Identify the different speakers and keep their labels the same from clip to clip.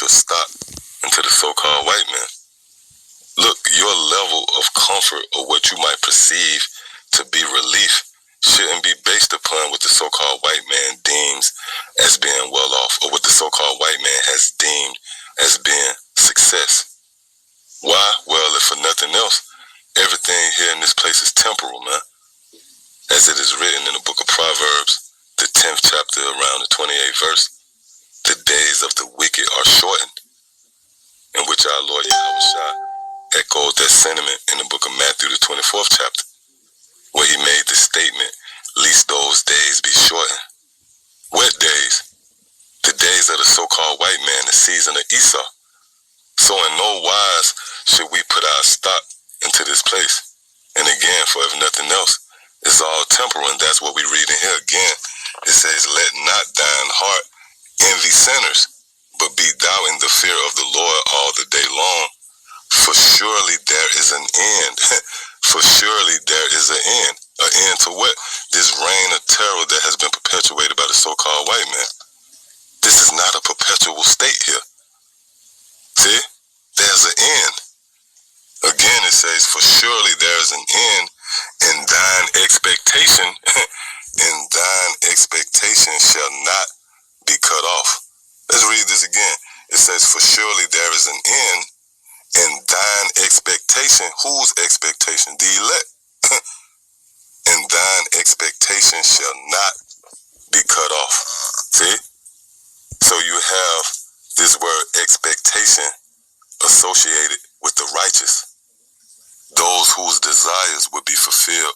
Speaker 1: your stock into the so-called white man. Look, your level of comfort or what you might perceive to be relief shouldn't be based upon what the so-called white man deems as being well off, or what the so-called white man has deemed as being success. Why? Well, if for nothing else, everything here in this place is temporal, man. As it is written in the book of Proverbs, the 10th chapter, around the 28th verse, the days of the wicked are shortened, in which our Lord Yahweh echoed that sentiment in the book of Matthew, the 24th chapter, where he made the statement, "Least those days be shortened." What days? The days of the so-called white man, the season of Esau. So in no wise should we put our stock into this place. And again, for if nothing else, it's all temporal, and that's what we read in here again. It says, "Let not thine heart envy sinners, but be thou in the fear of the Lord all the day long. For surely there is an end." For surely there is an end. An end to what? This reign of terror that has been perpetuated by the so-called white man. This is not a perpetual state here. See? There's an end. Again, it says, "For surely there is an end, and thine expectation, and thine expectation shall not be cut off." Let's read this again. It says, "For surely there is an end, and thine expectation," whose expectation? The elect. "And thine expectation shall not be cut off." See? So you have this word expectation associated with the righteous, those whose desires would be fulfilled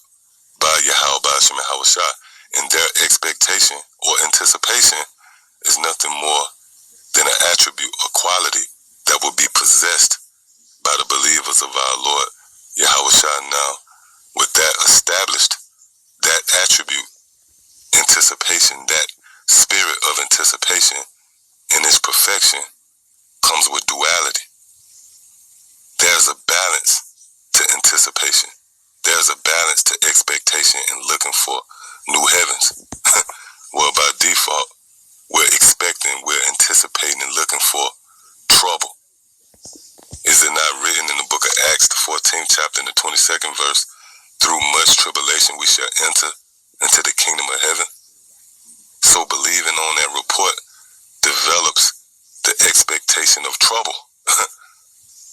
Speaker 1: by Yahweh Shem Yahushua, and their expectation or anticipation is nothing more than an attribute, a quality that will be possessed by the believers of our Lord Yahushua. Now, with that established, that attribute, anticipation, that spirit of anticipation in its perfection comes with duality. There's a balance to anticipation. There's a balance to expectation and looking for new heavens. Well, by default, we're expecting, we're anticipating and looking for trouble. Is it not written in the book of Acts, the 14th chapter and the 22nd verse, "Through much tribulation we shall enter into the kingdom of heaven"? So believing on that report develops the expectation of trouble.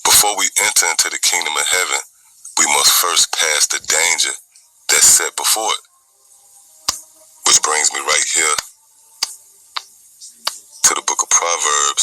Speaker 1: Before we enter into the kingdom of heaven, we must first pass the danger that's set before it. Which brings me right here to the book of Proverbs,